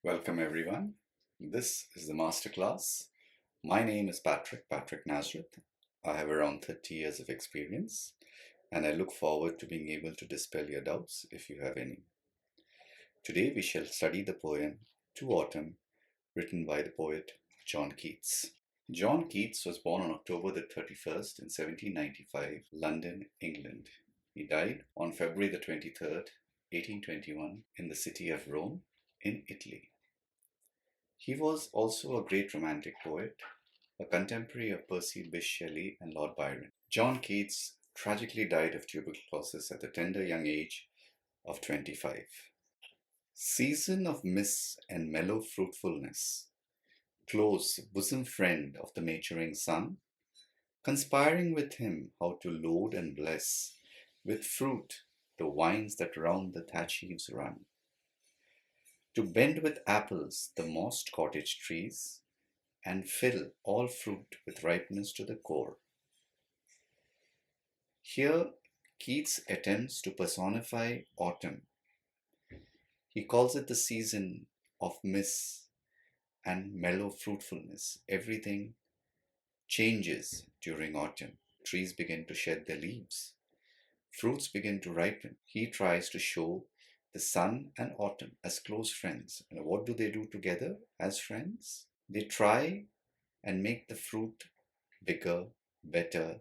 Welcome everyone. This is the Masterclass. My name is Patricknazareth. I have around 30 years of experience and I look forward to being able to dispel your doubts if you have any. Today we shall study the poem To Autumn written by the poet John Keats. John Keats was born on October the 31st in 1795, London, England. He died on February the 23rd, 1821 in the city of Rome in Italy. He was also a great romantic poet, a contemporary of Percy Bysshe Shelley and Lord Byron. John Keats tragically died of tuberculosis at the tender young age of 25. Season of mists and mellow fruitfulness, close bosom friend of the maturing sun, conspiring with him how to load and bless with fruit the vines that round the thatch eaves run. To bend with apples the mossed cottage trees, and fill all fruit with ripeness to the core. Here, Keats attempts to personify autumn. He calls it the season of mists and mellow fruitfulness. Everything changes during autumn. Trees begin to shed their leaves. Fruits begin to ripen. He tries to show the sun and autumn as close friends. And what do they do together as friends? They try and make the fruit bigger, better.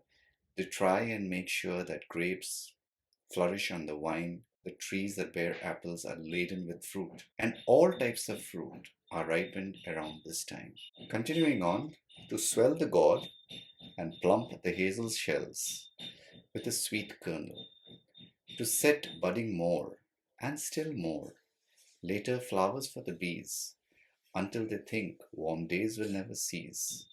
They try and make sure that grapes flourish on the vine. The trees that bear apples are laden with fruit. And all types of fruit are ripened around this time. Continuing on, to swell the gourd and plump the hazel shells with a sweet kernel. To set budding more and still more, later flowers for the bees, until they think warm days will never cease,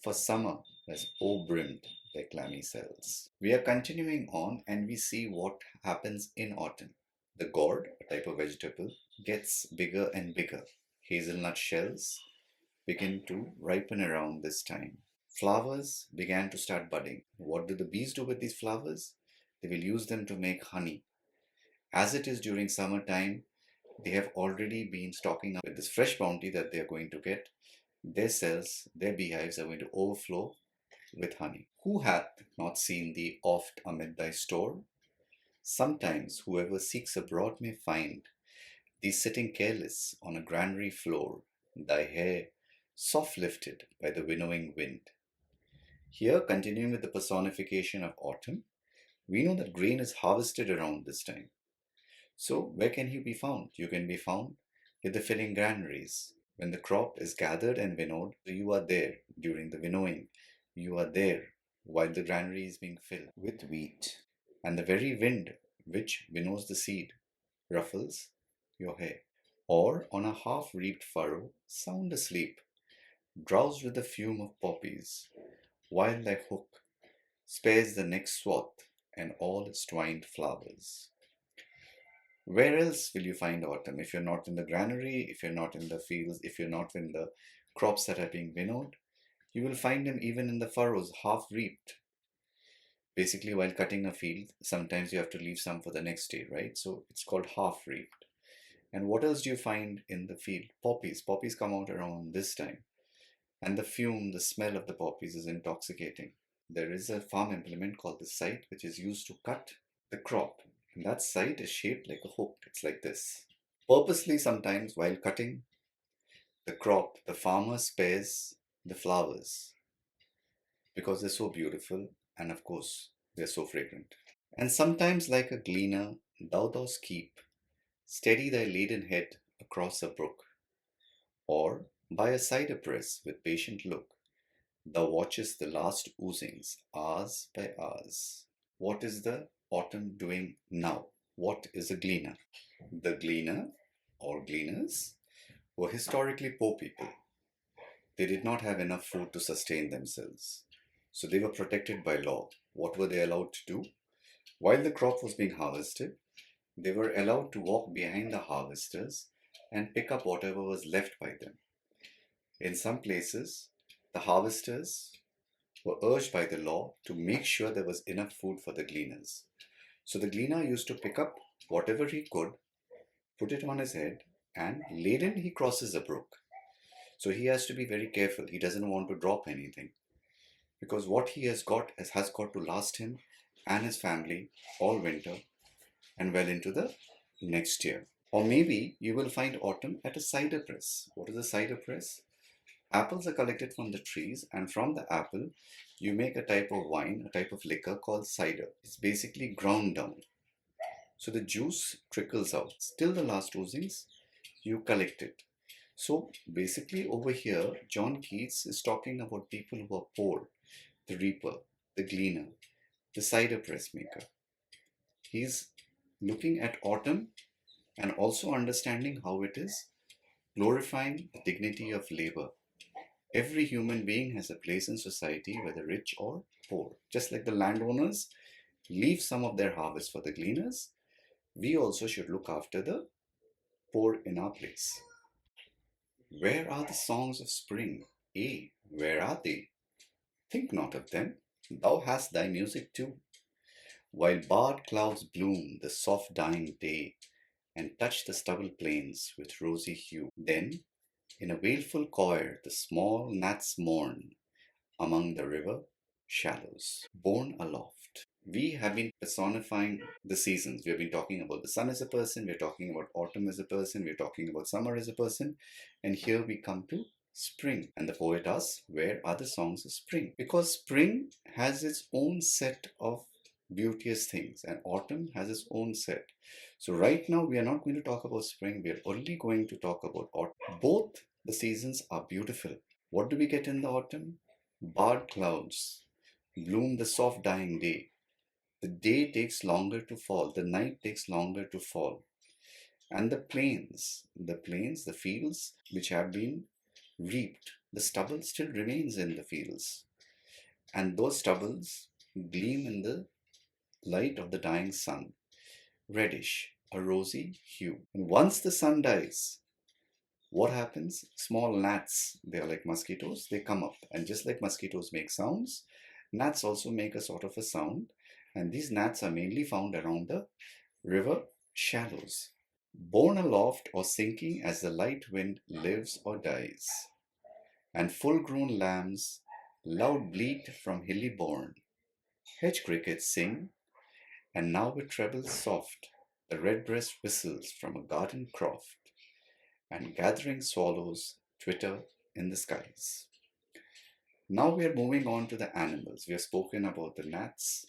for summer has o'er-brimmed their clammy cells. We are continuing on and we see what happens in autumn. The gourd, a type of vegetable, gets bigger and bigger. Hazelnut shells begin to ripen around this time. Flowers began to start budding. What do the bees do with these flowers? They will use them to make honey. As it is during summertime, they have already been stocking up with this fresh bounty that they are going to get. Their cells, their beehives are going to overflow with honey. Who hath not seen thee oft amid thy store? Sometimes whoever seeks abroad may find thee sitting careless on a granary floor, thy hair soft lifted by the winnowing wind. Here, continuing with the personification of autumn, we know that grain is harvested around this time. So where can you be found? You can be found with the filling granaries. When the crop is gathered and winnowed, you are there during the winnowing. You are there while the granary is being filled with wheat. And the very wind which winnows the seed ruffles your hair. Or on a half-reaped furrow, sound asleep, drowsed with the fume of poppies, while thy hook spares the next swath and all its twined flowers. Where else will you find autumn? If you're not in the granary, if you're not in the fields, if you're not in the crops that are being winnowed, you will find them even in the furrows, half reaped. Basically, while cutting a field, sometimes you have to leave some for the next day, right? So it's called half reaped. And what else do you find in the field? Poppies. Poppies come out around this time. And the fume, the smell of the poppies is intoxicating. There is a farm implement called the scythe, which is used to cut the crop. And that scythe is shaped like a hook. It's like this. Purposely, sometimes while cutting the crop, the farmer spares the flowers because they're so beautiful and, of course, they're so fragrant. And sometimes, like a gleaner, thou dost keep steady thy laden head across a brook, or by a cider press with patient look, thou watchest the last oozings hours by hours. What is the autumn doing now? What is a gleaner? The gleaner or gleaners were historically poor people. They did not have enough food to sustain themselves. So they were protected by law. What were they allowed to do? While the crop was being harvested, they were allowed to walk behind the harvesters and pick up whatever was left by them. In some places, the harvesters were urged by the law to make sure there was enough food for the gleaners. So the gleaner used to pick up whatever he could, put it on his head, and laden he crosses a brook. So he has to be very careful. He doesn't want to drop anything because what he has got to last him and his family all winter and well into the next year. Or maybe you will find autumn at a cider press. What is a cider press? Apples are collected from the trees, and from the apple you make a type of wine, a type of liquor called cider. It's basically ground down. So the juice trickles out. Still the last oozings, you collect it. So basically over here, John Keats is talking about people who are poor, the reaper, the gleaner, the cider press maker. He's looking at autumn and also understanding how it is glorifying the dignity of labor. Every human being has a place in society, whether rich or poor. Just like the landowners leave some of their harvest for the gleaners, we also should look after the poor in our place. Where are the songs of spring? Where are they? Think not of them, thou hast thy music too. While barred clouds bloom the soft dying day, and touch the stubble plains with rosy hue. Then, in a wailful choir, the small gnats mourn among the river shallows, borne aloft. We have been personifying the seasons. We have been talking about the sun as a person, we're talking about autumn as a person, we're talking about summer as a person, and here we come to spring. And the poet asks, where are the songs of spring? Because spring has its own set of beauteous things and autumn has its own set. So right now we are not going to talk about spring, we are only going to talk about autumn. Both the seasons are beautiful. What do we get in the autumn? Barred clouds bloom the soft dying day. The day takes longer to fall, the night takes longer to fall. And the fields which have been reaped, the stubble still remains in the fields. And those stubbles gleam in the light of the dying sun, reddish, a rosy hue. And once the sun dies, what happens? Small gnats, they are like mosquitoes, they come up. And just like mosquitoes make sounds, gnats also make a sort of a sound. And these gnats are mainly found around the river shallows, borne aloft or sinking as the light wind lives or dies. And full-grown lambs loud bleat from hilly bourne. Hedge crickets sing, and now with trebles soft, the redbreast whistles from a garden croft, and gathering swallows twitter in the skies. Now we are moving on to the animals. We have spoken about the gnats.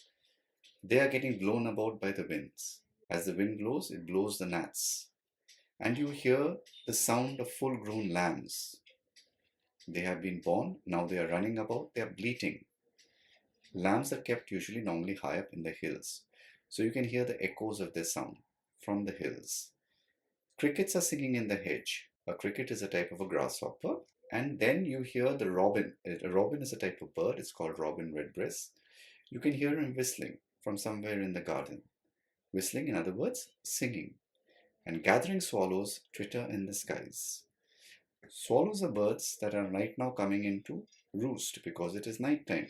They are getting blown about by the winds. As the wind blows, it blows the gnats. And you hear the sound of full-grown lambs. They have been born, now they are running about, they are bleating. Lambs are kept usually normally high up in the hills. So you can hear the echoes of their sound from the hills. Crickets are singing in the hedge. A cricket is a type of a grasshopper. And then you hear the robin. A robin is a type of bird. It's called robin redbreast. You can hear him whistling from somewhere in the garden. Whistling, in other words, singing. And gathering swallows twitter in the skies. Swallows are birds that are right now coming into roost because it is night time.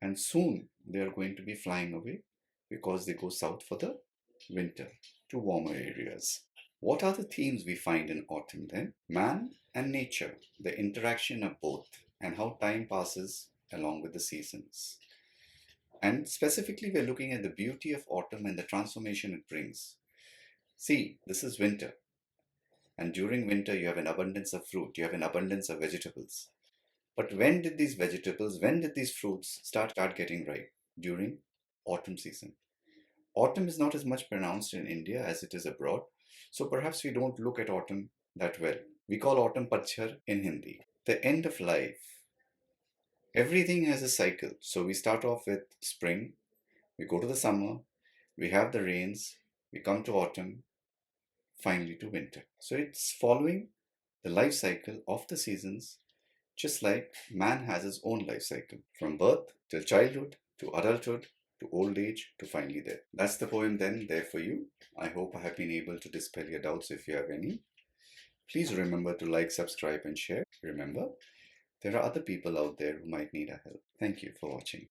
And soon they are going to be flying away because they go south for the winter to warmer areas. What are the themes we find in autumn then? Man and nature, the interaction of both, and how time passes along with the seasons. And specifically, we're looking at the beauty of autumn and the transformation it brings. See, this is winter. And during winter, you have an abundance of fruit, you have an abundance of vegetables. But when did these fruits start getting ripe? During autumn season. Autumn is not as much pronounced in India as it is abroad. So perhaps we don't look at autumn that well. We call autumn Patchar in Hindi. The end of life. Everything has a cycle. So we start off with spring, we go to the summer, we have the rains, we come to autumn, finally to winter. So it's following the life cycle of the seasons, just like man has his own life cycle, from birth till childhood, to adulthood, to old age, to finally death. That's the poem then, there for you. I hope I have been able to dispel your doubts if you have any. Please remember to like, subscribe and share. Remember, there are other people out there who might need our help. Thank you for watching.